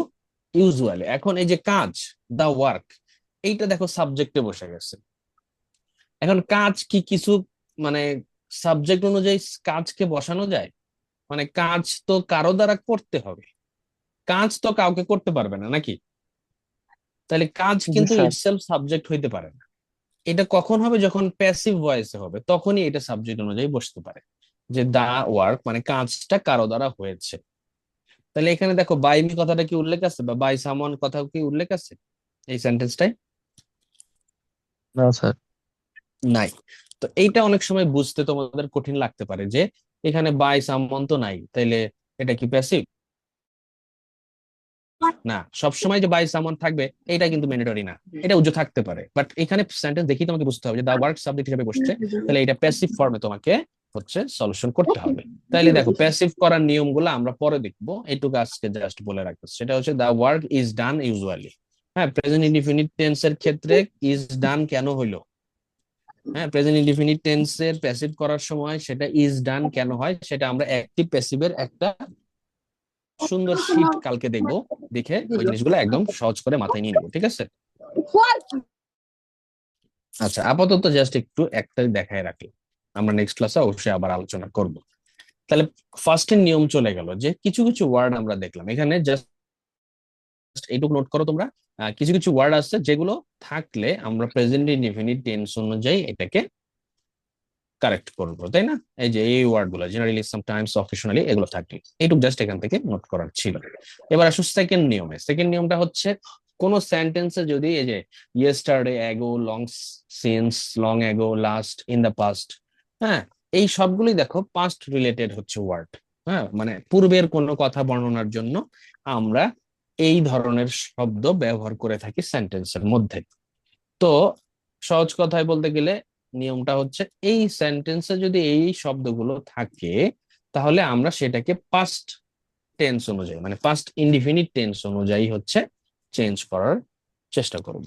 ইউজুয়ালি, এখন এই যে কাজ দ্য ওয়ার্ক, এইটা দেখো সাবজেক্টে বসে গেছে। এখন কাজ কি কিছু মানে সাবজেক্ট অনুযায়ী কাজকে বসানো যায়? মানে কাজ তো কারো দ্বারা করতে হবে, কাজ তো কাউকে করতে পারবে না নাকি? তাহলে কাজ জি কিন্তু স্যার। ইটসেলফ সাবজেক্ট হইতে পারে না। এটা কখন হবে? যখন প্যাসিভ ভয়েসে হবে, তখনই এটা সাবজেক্ট অনুযায়ী বসতে পারে, যে দা ওয়ার্ক মানে কাজটা কারো দ্বারা হয়েছে। তাহলে এখানে দেখো বাই মি কথাটা কি উল্লেখ আছে, বা বাই সামওয়ান কথা কি উল্লেখ আছে এই সেন্টেন্সটাই? না স্যার। নাই। তো এইটা অনেক সময় বুঝতে তোমাদের কঠিন লাগতে পারে যে এখানে বাই সামওয়ান তো নাই, তাইলে এটা কি প্যাসিভ? না, সবসময় যে বাই সামওয়ান থাকবে এটা কিন্তু ম্যান্ডেটরি না, এটা উজ্জ্ব থাকতে পারে। বাট এখানে সেন্টেন্স দেখি তোমাকে বুঝতে হবে যে দা ওয়ার্ক সাবজেক্ট হিসেবে বসছে, তাহলে এটা প্যাসিভ ফর্মে তোমাকে হচ্ছে সলিউশন করতে হবে। তাইলে দেখো প্যাসিভ করার নিয়মগুলো আমরা পরে দেখবো, এইটুকু আজকে জাস্ট বলে রাখবো। সেটা হচ্ছে the work is done usually. হ্যাঁ, প্রেজেন্ট ইনডিফিনিট টেন্সের ক্ষেত্রে ইজ ডান কেন হইলো? হ্যাঁ, প্রেজেন্ট ইনডিফিনিট টেন্সের প্যাসিভ করার সময় সেটা ইজ ডান কেন হয়, সেটা আমরা অ্যাক্টিভ প্যাসিভের একটা সুন্দর শীট কালকে দেখবো, দেখে ওই জিনিসগুলো একদম সহজ করে মাথায় নিয়ে নেবো, ঠিক আছে? আচ্ছা, আপাতত জাস্ট একটু একটাই দেখায় রাখি, আমরা নেক্সট ক্লাসে অবশ্যই আবার আলোচনা করব। তাহলে ফার্স্টের নিয়ম চলে গেল যে কিছু কিছু ওয়ার্ড আমরা দেখলাম এখানে, জাস্ট এইটুকু নোট করো তোমরা। কিছু কিছু ওয়ার্ড আছে যেগুলো থাকলে আমরা প্রেজেন্ট ইনডিফিনিট টেন্স অনুযায়ী এটাকে কারেক্ট করবো, তাই না? এই যে এই ওয়ার্ড গুলো জেনারেলি, সামটাইমস, অকেশনালি, এগুলো থাকলে এইটুকু জাস্ট এখান থেকে নোট করার ছিল। এবার আসো সেকেন্ড নিয়মে। সেকেন্ড নিয়মটা হচ্ছে কোন সেন্টেন্সে যদি এই যে yesterday, ago, long since, long ago, last, in the past, হ্যাঁ, এই সবগুলোই দেখো পাস্ট রিলেটেড হচ্ছে ওয়ার্ড। হ্যাঁ, মানে পূর্বের কোনো কথা বর্ণনার জন্য আমরা এই ধরনের শব্দ ব্যবহার করে থাকি সেন্টেন্সের মধ্যে। তো সহজ কথায় বলতে গেলে নিয়মটা হচ্ছে এই সেন্টেন্সে যদি এই শব্দগুলো থাকে, তাহলে আমরা সেটাকে পাস্ট টেন্স অনুযায়ী মানে পাস্ট ইনডিফিনিট টেন্স অনুযায়ী হচ্ছে চেঞ্জ করার চেষ্টা করব।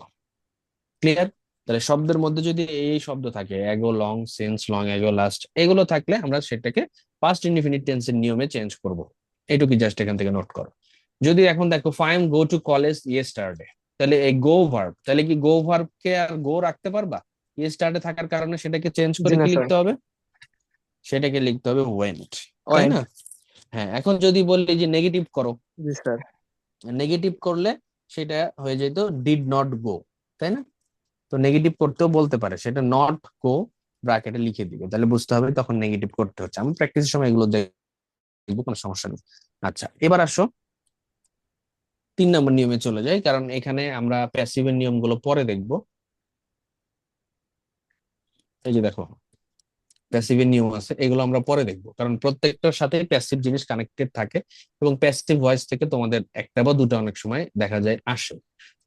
ক্লিয়ার? তাহলে শব্দের মধ্যে যদি এই শব্দ থাকে, ago, long, since, long ago, last, এগুলো থাকলে আমরা সেটাকে পাস্ট ইনডিফিনিট টেন্সের নিয়মে চেঞ্জ করব। এইটুকু জাস্ট এখান থেকে নোট করো। যদি এখন দেখো Faim go to college yesterday, তাহলে এই গো ভার্ব, তাহলে কি গো ভার্ব কে আর গো রাখতে পারবা? ইয়েস্টারডে থাকার কারণে সেটাকে চেঞ্জ জি করে না কি স্যার। লিখতে হবে? সেটাকে লিখতে হবে ওয়েন্ট, তাই ওয়েন্ট। না? হ্যাঁ, এখন যদি বলি যে নেগেটিভ করো, জি স্যার। নেগেটিভ করলে সেটা হয়ে যেত ডিড নট গো, তাই না? তো নেগেটিভ করতেও বলতে পারে, সেটা নট গো ব্র্যাকেটে লিখে দিবে, তাহলে বুঝতে হবে তখন নেগেটিভ করতে হচ্ছে। আমি প্র্যাকটিসের সময় এগুলো দেখবো, কোনো সমস্যা নেই। আচ্ছা, এবার আসো 3 নম্বর নিয়মে চলে যাই, কারণ এখানে আমরা প্যাসিভের নিয়মগুলো পরে দেখবো। এই যে দেখো প্যাসিভের নিয়ম আছে, এগুলো আমরা পরে দেখবো, কারণ প্রত্যেকটার সাথে প্যাসিভ জিনিস কানেক্টেড থাকে, এবং প্যাসিভ ভয়েস থেকে তোমাদের একটা বা দুটো অনেক সময় দেখা যায় আসে।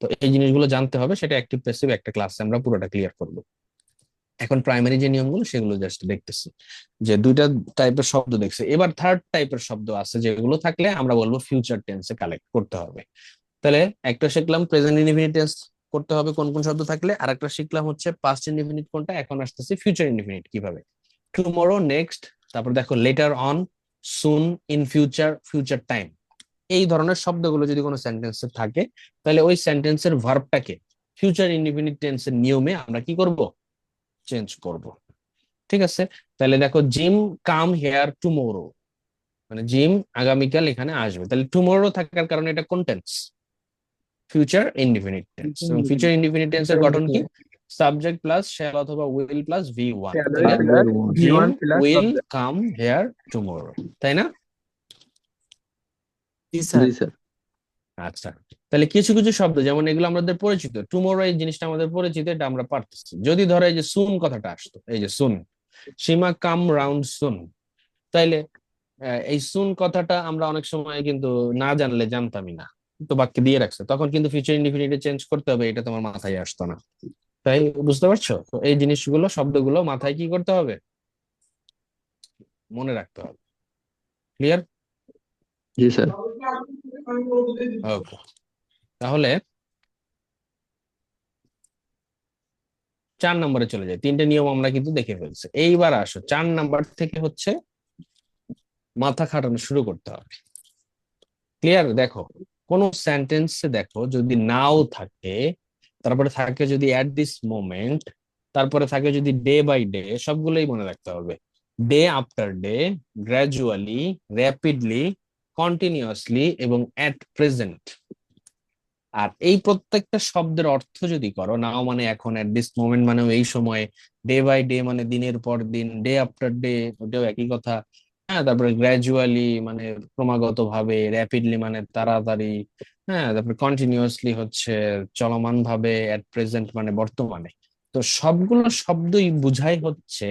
তো এই জিনিসগুলো জানতে হবে, সেটা অ্যাক্টিভ প্যাসিভ একটা ক্লাসে আমরা পুরোটা ক্লিয়ার করবো। এখন প্রাইমারি যে নিয়মগুলো সেগুলো জাস্ট দেখতেছি, যে দুইটা টাইপের শব্দ দেখছে। এবার থার্ড টাইপের শব্দ আছে যেগুলো থাকলে আমরা বলবো ফিউচার টেন্সে কালেক্ট করতে হবে। তাহলে একটা শিখলাম প্রেজেন্ট ইনডিফিনিট টেন্স করতে হবে কোন কোন শব্দ থাকলে, আর একটা শিখলাম হচ্ছে পাস্ট ইনডিফিনিট কোনটা। এখন আসতেছে ফিউচার ইনডিফিনিট কিভাবে। টুমরো, নেক্সট, তারপর দেখো letter on, soon, in future, future time, এই ধরনের শব্দগুলো যদি কোনো সেন্টেন্সে থাকে, তাহলে ওই সেন্টেন্সের ভার্বটাকে ফিউচার ইনডিফিনিট টেন্সের নিয়মে আমরা কি করব? চেঞ্জ করব। ঠিক আছে? তাহলে দেখো জিম কাম হেয়ার টুমোরো, মানে জিম আগামীকাল এখানে আসবে, তাহলে টুমোরো থাকার কারণে এটা কোন টেন্স? Future indefinite tense. এবং ফিউচার ইনডিফিনিট টেন্সের গঠন কি? সাবজেক্ট প্লাস শ্যাল অথবা উইল প্লাস V1, তাহলে Jim will come here tomorrow, তাই না? জি স্যার। জি স্যার। আচ্ছা, তাহলে কিছু কিছু শব্দ যেমন এগুলো আমাদের পরিচিত, টুমোরো এই জিনিসটা আমাদের পরিচিত, এটা আমরা পারতেছি। যদি ধরো এই যে সুন কথাটা আসতো, এই যে সুন, সীমা কাম রাউন্ড সুন। তাইলে এই সুন কথাটা আমরা অনেক সময় কিন্তু না জানলে জানতামই না, তো বাক্যে দিয়ে রাখছে, তখন কিন্তু ফিউচার ইনডিফিনিটে চেঞ্জ করতে হবে, এটা তোমার মাথায় আসতো না। তাই বুঝতে পারছো? তো এই জিনিসগুলো, শব্দগুলো মাথায় কি করতে হবে, মনে রাখতে হবে। ক্লিয়ার? জি স্যার। ওকে, তাহলে 4 নম্বরে চলে যায়। 3টে নিয়ম আমরা কিন্তু দেখে ফেলছি। এইবার আসো 4 নাম্বার থেকে হচ্ছে মাথা খাটানো শুরু করতে হবে। ক্লিয়ার? দেখো, কোন সেন্টেন্সে দেখো যদি নাও থাকে, তারপরে থাকে যদি অ্যাট দিস মোমেন্ট, তারপরে থাকে যদি ডে বাই ডে, সবগুলোই মনে রাখতে হবে। Day after day, gradually, rapidly, continuously এবং অ্যাট প্রেজেন্ট। আর এই প্রত্যেকটা শব্দের অর্থ যদি করো, নাও মানে এখন, অ্যাট দিস মোমেন্ট মানে এই সময়, ডে বাই ডে মানে দিনের পর দিন, ডে আফটার ডে ওটাও একই কথা। হ্যাঁ, তারপরে গ্র্যাজুয়ালি মানে ক্রমাগত ভাবে, র্যাপিডলি মানে তাড়াতাড়ি, হ্যাঁ, তারপরে কন্টিনিউয়াসলি হচ্ছে চলমান ভাবে, এট প্রেজেন্ট মানে বর্তমানে। তো সবগুলো শব্দই বুঝাই হচ্ছে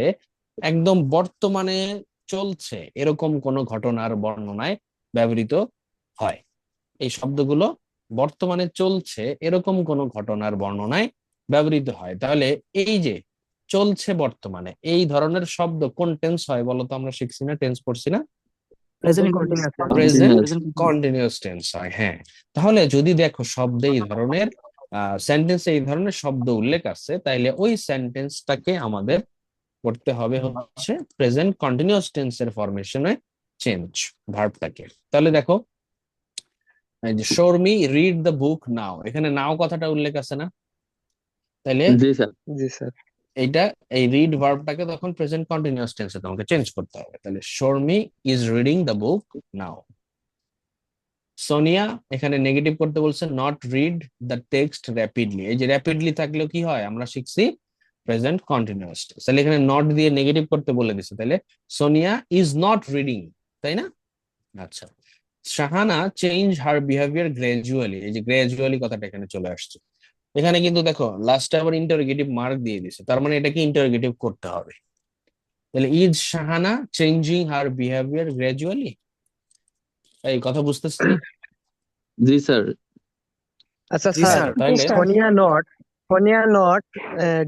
একদম বর্তমানে চলছে এরকম কোনো ঘটনার বর্ণনায় ব্যবহৃত হয়। এই শব্দগুলো বর্তমানে চলছে এরকম কোনো ঘটনার বর্ণনায় ব্যবহৃত হয়। তাহলে এই যে চলছে বর্তমানে, এই ধরনের শব্দ কোন টেন্স হয় বলো তো? আমরা শিখছি না, টেন্স পড়ছি না? Present continuous tense. Present Continuous। Continuous tense হয়। হ্যাঁ, তাহলে যদি দেখো শব্দে এই ধরনের সেন্টেন্সে এই ধরনের শব্দ উল্লেখ আছে, তাইলে ওই সেন্টেন্সটাকে আমাদের করতে হবে হচ্ছে প্রেজেন্ট কন্টিনিউয়াস টেন্সের ফরমেশনে চেঞ্জ ভার্বটাকে। তাহলে দেখো, এই যে শর্মি রিড দ্য বুক নাও, এখানে নাও কথাটা উল্লেখ আছে না? তাইলে জি স্যার। জি স্যার। এইটা, এই রিড ভার্বটাকে তখন প্রেজেন্ট কন্টিনিউয়াস টেন্সে তোমাকে চেঞ্জ করতে হবে। তাহলে Sharmi is reading the book now. Sonia এখানে নেগেটিভ করতে বলছে, not read the text rapidly. এই যে র্যাপিডলি থাকলেও কি হয়, আমরা শিখছি প্রেজেন্ট কন্টিনিউয়াস। তাহলে এখানে নট দিয়ে নেগেটিভ করতে বলে দিছে, তাহলে সোনিয়া ইজ নট রিডিং, তাই না? আচ্ছা, Shahana change her behaviour gradually. এই যে গ্রাজুয়ালি কথাটা এখানে চলে আসছে। এখানে কিন্তু দেখো লাস্টে আবার ইন্টারোগেটিভ মার্ক দিয়ে দিছে, তার মানে এটাকে ইন্টারোগেটিভ করতে হবে। তাহলে is Shahana changing her behaviour gradually? এই কথা বুঝতেছ না? জি স্যার। আচ্ছা জি স্যার, স্যার। তাইলে ফোনিয়া নট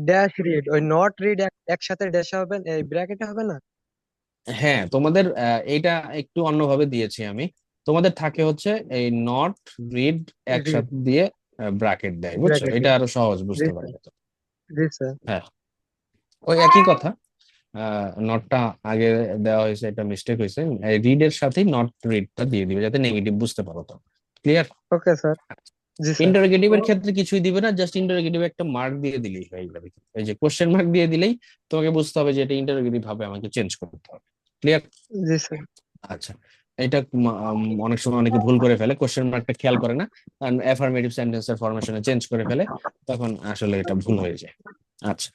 ড্যাশ রিড, ওই নট রিড একসাথে ড্যাশ হবে, এই ব্র্যাকেটে হবে না? হ্যাঁ, তোমাদের এইটা একটু অন্যভাবে দিয়েছি আমি। তোমাদের থাকে হচ্ছে এই নট রিড রিড একসাথে দিয়ে ব্র্যাকেট দেয়, বুঝছো? ব্র্যাকেটে। এটা আরো সহজ জি বুঝতে স্যার। পারবে তো। জি স্যার। হ্যাঁ, ওই একই কথা। নটটা আগে দেওয়া হয়েছে, এটা মিস্টেক হয়েছে। রিড এর সাথেই নট রিডটা দিয়ে দিবে যাতে নেগেটিভ বুঝতে পারো। তো ক্লিয়ার? Okay sir. জি স্যার। ইন্টারোগেটিভ এর ক্ষেত্রে কিছুই দিবে না, জাস্ট ইন্টারোগেটিভ একটা মার্ক দিয়ে দিলেই হয়ে যাবে। এই যে কোশ্চেন মার্ক দিয়ে দিলেই তোমাকে বুঝতে হবে যে এটা ইন্টারোগেটিভ ভাবে আমাকে চেঞ্জ করতে হবে। ক্লিয়ার? জি স্যার। আচ্ছা, এটা অনেক সময় অনেকে ভুল করে ফেলে, কোশ্চেন মার্কটা খেয়াল করে না, কারণ অ্যাফার্মেটিভ সেন্টেন্সের ফরমেশনে চেঞ্জ করে ফেলে, তখন আসলে এটা ভুল হয়ে যায়। আচ্ছা,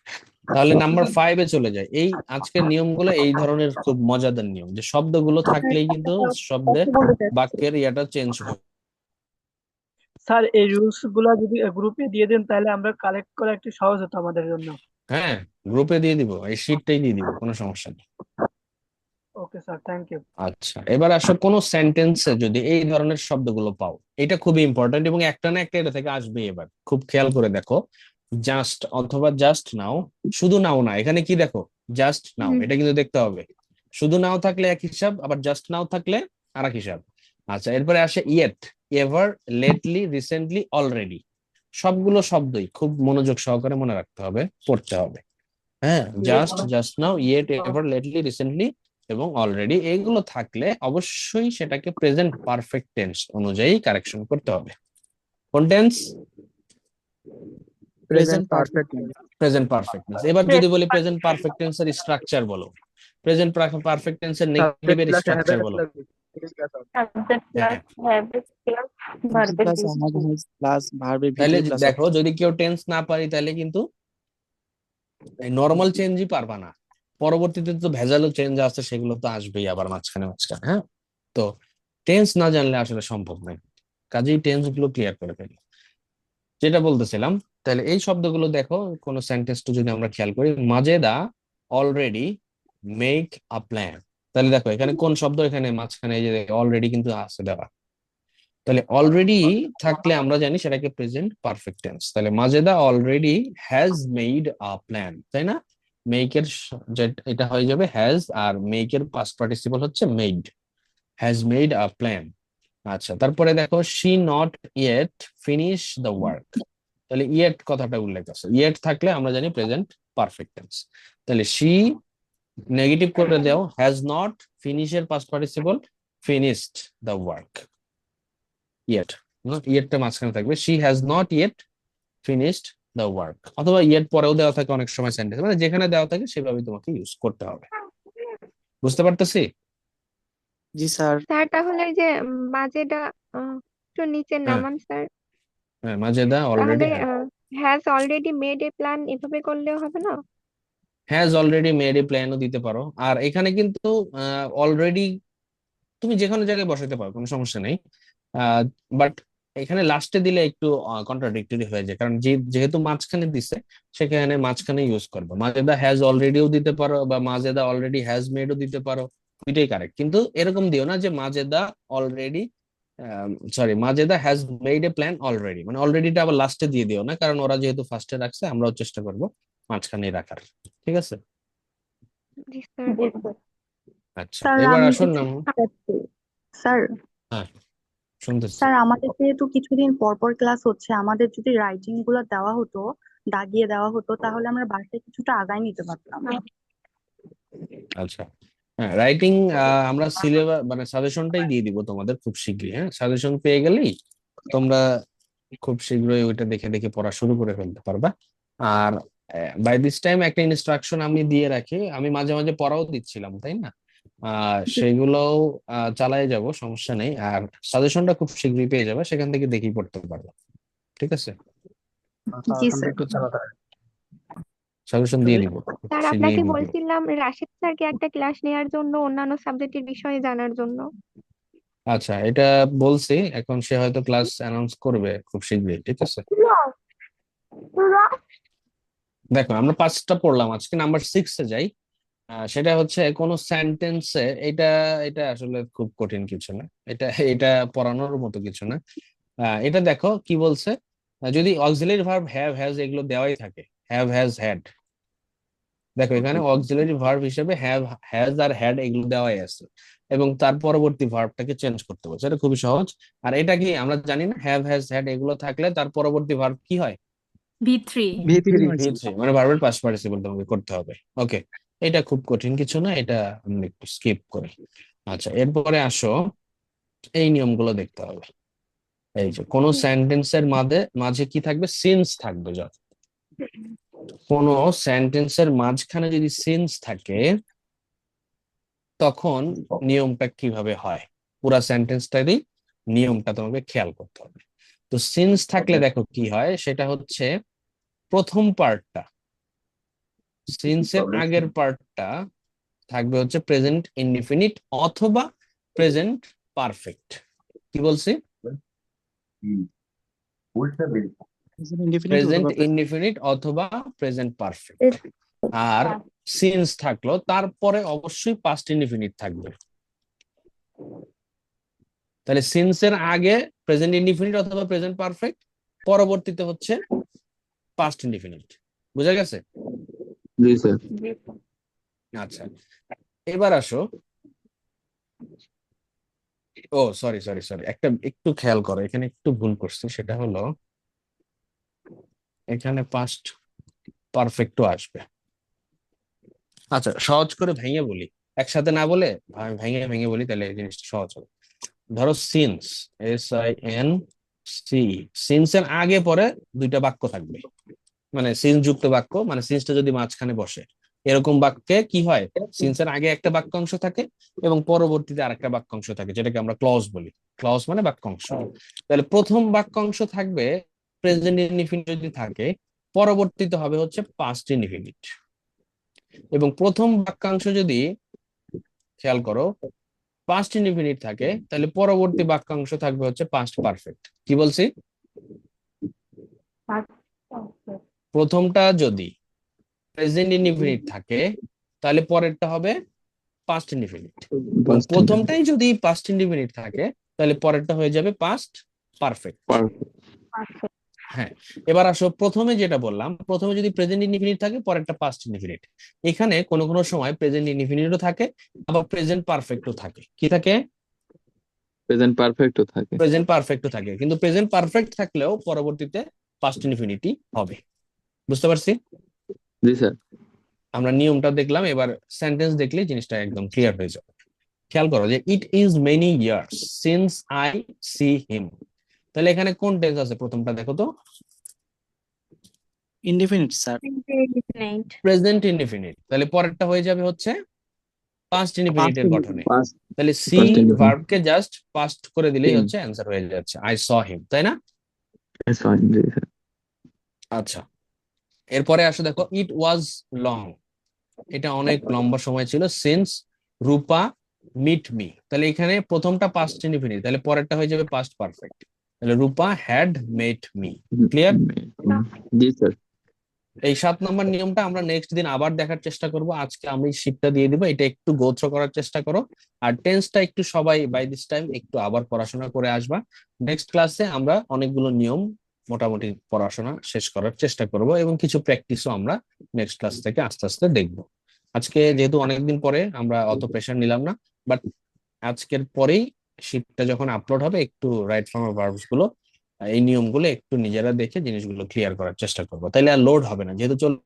তাহলে নাম্বার 5-এ চলে যায়। এই আজকের নিয়মগুলো এই ধরনের খুব মজাদার নিয়ম, যে শব্দগুলো থাকলেই কিন্তু শব্দের বাক্যের ইয়াটা চেঞ্জ হয়। স্যার এই রুলস গুলা যদি গ্রুপে দিয়ে দেন তাহলে আমরা কালেক্ট করা একটু সহজ হতো আমাদের জন্য। হ্যাঁ, গ্রুপে দিয়ে দিব, এই শীটটাই দিয়ে দিব, কোনো সমস্যা নেই। Okay sir, thank you. আচ্ছা, এবার আসো কোন সেন্টেন্সে যদি এই ধরনের শব্দগুলো পাও, এটা খুবই ইম্পর্টেন্ট এবং একটা না একটা এটা থেকে আসবে। এবার খুব খেয়াল করে দেখো, জাস্ট অথবা জাস্ট নাও, শুধু নাও না, এখানে কি দেখো, জাস্ট নাও, এটা কিন্তু দেখতে হবে। শুধু নাও থাকলে এক হিসাব, আবার জাস্ট নাও থাকলে আর এক হিসাব। আচ্ছা, এরপরে আসে yet, ever, lately, recently, already. সবগুলো শব্দই খুব মনোযোগ সহকারে মনে রাখতে হবে, পড়তে হবে। হ্যাঁ, just, just now, yet, ever, lately, recently এবং অলরেডি, এগুলো থাকলে অবশ্যই সেটাকে প্রেজেন্ট পারফেক্ট টেন্স অনুযায়ী কারেকশন করতে হবে। কোন tense? Present perfect. Present perfect tense. এবার যদি বলি প্রেজেন্ট পারফেক্ট টেন্সের স্ট্রাকচার বলো, প্রেজেন্ট পারফেক্ট টেন্সের নেগেটিভের স্ট্রাকচার বলো। হ্যাঁ, প্লাস প্লাস ভার্বের তাহলে ভিতরে প্লাস দেখো, যদি কেউ টেন্স না পারি তাহলে কিন্তু নর্মাল চেঞ্জই পারবা না, পরবর্তীতে তো ভেজালও চেঞ্জ আছে, সেগুলো তো আসবেই আবার মাঝখানে মাঝখানে। হ্যাঁ, তো টেন্স না জানলে আসলে সম্ভব নয়, কাজেই টেন্স গুলো ক্লিয়ার করে ফেলি। যেটা বলতেছিলাম, তাহলে এই শব্দগুলো দেখো, কোন সেন্টেন্সটা যদি আমরা খেয়াল করি, Majeda already make a plan. তাহলে দেখো এখানে কোন শব্দ, এখানে মাঝখানে এই যে অলরেডি কিন্তু আছে দেওয়া। তাহলে অলরেডি থাকলে আমরা জানি সেটাকে প্রেজেন্ট পারফেক্ট টেন্স। তাহলে Majeda already has made a plan, তাই না? মেকের এটা হয়ে যাবে হ্যাজ, আর মেকের পাস্ট পার্টিসিপল হচ্ছে made, has made a plan. আচ্ছা, তারপরে দেখো she not yet finish the work. তাহলে ইয়েট কথাটা উল্লেখ আছে, ইয়েট থাকলে আমরা জানি প্রেজেন্ট পারফেক্ট টেন্স। তাহলে শি নেগেটিভ করে দাও, হ্যাজ নট, ফিনিশের past participle finished the work, yet, ইয়েটটা মাঝখানে থাকবে, she has not yet finished the work. অথবা ইয়েট পরেও দেওয়া থাকে অনেক সময় সেন্টেন্স, মানে যেখানে দেওয়া থাকে সেভাবে তোমাকে ইউজ করতে হবে। বুঝতে পারতেছি? জি স্যার। স্যার তাহলে এই যে মাজেদা একটু নিচে হ্যাঁ, নামান স্যার। হ্যাঁ, মাজেদা অলরেডি তাহলে has already made a plan এভাবে করলেও হবে না? হ্যাজ অলরেডি মেড এ প্ল্যানও দিতে পারো। আর এখানে কিন্তু অলরেডি তুমি যে কোনো জায়গায় বসাতে পারো, কোনো সমস্যা নেই। বাট এখানে লাস্টে দিলে একটু কন্ট্রাডিক্টরি হয়ে যায়, কারণ যেহেতু মাঝখানে দিছে সেখানে মাঝখানে ইউজ করবে। মাজেদা হ্যাজ অলরেডিও দিতে পারো, বা মাজেদা অলরেডি হ্যাজ মেডও দিতে পারো, দুইটাই কারেক্ট। কিন্তু এরকম দিও না যে Majeda already, Majeda has made a plan already, মানে অলরেডিটা আবার লাস্টে দিয়ে দিও না, কারণ ওরা যেহেতু ফার্স্টে রাখছে আমরাও চেষ্টা করব মাঝখানে রাখার। ঠিক আছে? জি স্যার। আচ্ছা, স্যার এবার আমি আসুন কিছু না। স্যার হ্যাঁ, শুনতেছি। স্যার আমাদের যেহেতু কিছুদিন পর পর ক্লাস হচ্ছে, আমাদের যদি রাইটিং গুলো দেওয়া হতো, দাগিয়ে দেওয়া হতো, তাহলে আমরা বাসায় কিছুটা আগায় নিতে পারতাম। আচ্ছা, হ্যাঁ, রাইটিং আমরা সিলেবাস মানে সাজেশনটাই দিয়ে দিব তোমাদের খুব শীঘ্রই। হ্যাঁ, সাজেশন পেয়ে গেলেই তোমরা খুব শীঘ্রই ওইটা দেখে দেখে পড়া শুরু করে ফেলতে পারবা। আর বাই দিস টাইম একটা ইনস্ট্রাকশন আমি দিয়ে রাখি, আমি মাঝে মাঝে পড়াও দিচ্ছিলাম, তাই না? সেগুলোও চালিয়ে যাব, সমস্যা নেই। আর সাজেশনটা খুব শীঘ্রই পেয়ে যাবে, সেখান থেকে দেখেই পড়তে পারবে। ঠিক আছে? জি স্যার। সাজেশন দিয়ে দিব, স্যার শীঘ্রই আপনাকে দিয়ে দিব। বলছিলাম রাশিদ স্যারকে একটা ক্লাস নেওয়ার জন্য, অন্যান্য সাবজেক্টের বিষয়ে জানার জন্য। আচ্ছা, এটা বলছি, এখন সে হয়তো ক্লাস অ্যানাউন্স করবে খুব শীঘ্রই। ঠিক আছে? দেখো আমরা 5টা পড়লাম, আজকে নাম্বার 6-এ যাই। সেটা হচ্ছে কোন সেন্টেন্সে, এটা এটা আসলে খুব কঠিন কিছু না, এটা এটা পড়ানোর মতো কিছু না। এটা দেখো কি বলছে, যদি অক্সিলারি ভার্ব হ্যাভ, হ্যাজ এগুলো দেওয়াই থাকে, হ্যাভ, হ্যাজ, হ্যাড, দেখো এখানে অক্সিলারি ভার্ব হিসেবে হ্যাভ, হ্যাজ আর হ্যাড এগুলো দেওয়াই আছে, এবং তার পরবর্তী ভার্বটাকে চেঞ্জ করতে বলছে। এটা খুবই সহজ। আর এটা কি আমরা জানি না, হ্যাভ, হ্যাজ, হ্যাড এগুলো থাকলে তার পরবর্তী ভার্ব কি হয়? V3 V3, মানে ভার্বের পাস্ট পার্টিসিপল তোমাকে করতে হবে। ওকে, এটা খুব কঠিন কিছু না, এটা আমরা একটু স্কিপ করি। আচ্ছা, এরপরে আসো, এই নিয়মগুলো দেখতে হবে। এই যে কোন সেন্টেন্সের মাঝে মাঝে কি থাকবে? সিন্স থাকবে। যখন কোন সেন্টেন্সের মাঝখানে যদি সিন্স থাকে তখন নিয়মটা কিভাবে হয়, পুরা সেন্টেন্সটারই নিয়মটা তোমাকে খেয়াল করতে হবে। তো সিন্স থাকলে দেখো কি হয়, সেটা হচ্ছে প্রথম পার্টটা, সিন্সের আগের পার্টটা থাকবে হচ্ছে প্রেজেন্ট ইনডিফিনিট অথবা প্রেজেন্ট পারফেক্ট। কি বলছি? প্রেজেন্ট ইনডিফিনিট অথবা প্রেজেন্ট পারফেক্ট। আর সিন্স থাকলো তারপরে অবশ্যই পাস্ট ইনডিফিনিট থাকবে। তাহলে সিন্সের আগে প্রেজেন্ট ইনডিফিনিট অথবা প্রেজেন্ট পারফেক্ট, পরবর্তীতে হচ্ছে পাস্ট ইনডিফিনিট। বুঝা গেছে? জি স্যার। আচ্ছা, এবার আসো। ও সরি সরি সরি, একটা একটু খেয়াল করো, এখানে একটু ভুল করছি। সেটা হলো এখানে পাস্ট পারফেক্টও আসবে। আচ্ছা, সহজ করে ভেঙে বলি, একসাথে না বলে ভেঙে ভেঙে বলি, তাহলে এই জিনিসটা সহজ হবে। ধরো সিন্স, SINC, সিন্সের আগে পরে দুইটা বাক্য থাকবে, মানে সিন্স যুক্ত বাক্য, মানে সিন্সটা যদি মাঝখানে বসে, এরকম বাক্যে কি হয়, সিন্সের আগে একটা বাক্যাংশ থাকে এবং পরবর্তীতে আরেকটা বাক্যাংশ থাকে, যেটাকে আমরা ক্লজ বলি। ক্লজ মানে বাক্যাংশ। তাহলে প্রথম বাক্যাংশ থাকবে প্রেজেন্ট ইনডিফিনিট যদি থাকে, পরবর্তীতে হবে হচ্ছে পাস্ট ইনডিফিনিট। এবং প্রথম বাক্যাংশ যদি, খেয়াল করো, পাস্ট ইনডিফিনিট থাকে, তাহলে পরবর্তী বাক্যাংশ থাকবে হচ্ছে পাস্ট পারফেক্ট। কি বলছি? প্রথমটা যদি প্রেজেন্ট ইনডিফিনিট থাকে, তাহলে পরেরটা হবে পাস্ট ইনডিফিনিট। Past প্রথমটাই যদি পাস্ট ইনডিফিনিট থাকে তাহলে পরেরটা হয়ে যাবে পাস্ট পারফেক্ট। perfect. হ্যাঁ, এবার আসো প্রথমে যেটা বললাম, প্রথমে যদি প্রেজেন্ট ইনডিফিনিট থাকে পরেরটা পাস্ট ইনডিফিনিট। এখানে কোনো কোনো সময় প্রেজেন্ট ইনডিফিনিটও থাকে, আবার প্রেজেন্ট পারফেক্টও থাকে। কি থাকে? Present perfect ও থাকে। প্রেজেন্ট পারফেক্টও থাকে, কিন্তু প্রেজেন্ট পারফেক্ট থাকলেও পরবর্তীতে পাস্ট ইনফিনিটি হবে। বুঝতে পারছি? জি স্যার। আমরা নিয়মটা দেখলাম, এবার সেন্টেন্স দেখলে জিনিসটা একদম ক্লিয়ার হয়ে যাবে। খেয়াল করো যে it is many years since I see him. তাহলে এখানে কোন টেন্স আছে প্রথমটা দেখো তো? Indefinite sir. Indefinite. Present indefinite. তাহলে পরেরটা হয়ে যাবে হচ্ছে পাস্ট ইনডিফিনিটের গঠনে। Past তাহলে সি past indefinite. ভার্বকে জাস্ট পাস্ট করে দিলেই Him. হচ্ছে অ্যান্সার হয়ে যাচ্ছে, আই স হিম, তাই না? That's fine, G sir. আচ্ছা, এরপরে আসো দেখো ইট ওয়াজ লং। এটা অনেক লম্বা সময় ছিল। সিন্স রূপা মিট মি। তাহলে এখানে প্রথমটা পাস্ট ইনডিফিনিট, তাহলে পরেরটা হয়ে যাবে পাস্ট পারফেক্ট। তাহলে Rupa had met me. Clear? জি স্যার। এই 7 নম্বর নিয়মটা আমরা নেক্সট দিন আবার দেখার চেষ্টা করব। আজকে আমি শিটটা দিয়ে দিব, এটা একটু গো থ্রো করার চেষ্টা করো। আর টেন্সটা একটু সবাই বাই দিস টাইম একটু আবার পড়াশোনা করে আসবা। নেক্সট ক্লাসে আমরা অনেকগুলো নিয়ম মোটামুটি পড়াশোনা শেষ করার চেষ্টা করব, এবং কিছু প্র্যাকটিসও আমরা নেক্সট ক্লাস থেকে আস্তে আস্তে দেখব। আজকে যেহেতু অনেকদিন পরে, আমরা অত প্রেশার নিলাম না, বাট আজকের পরেই শিটটা যখন আপলোড হবে একটু রাইট ফর্ম ভার্বস গুলো, এই নিয়মগুলো একটু নিজেরা দেখে জিনিসগুলো ক্লিয়ার করার চেষ্টা করবো, তাইলে আর লোড হবে না। যেহেতু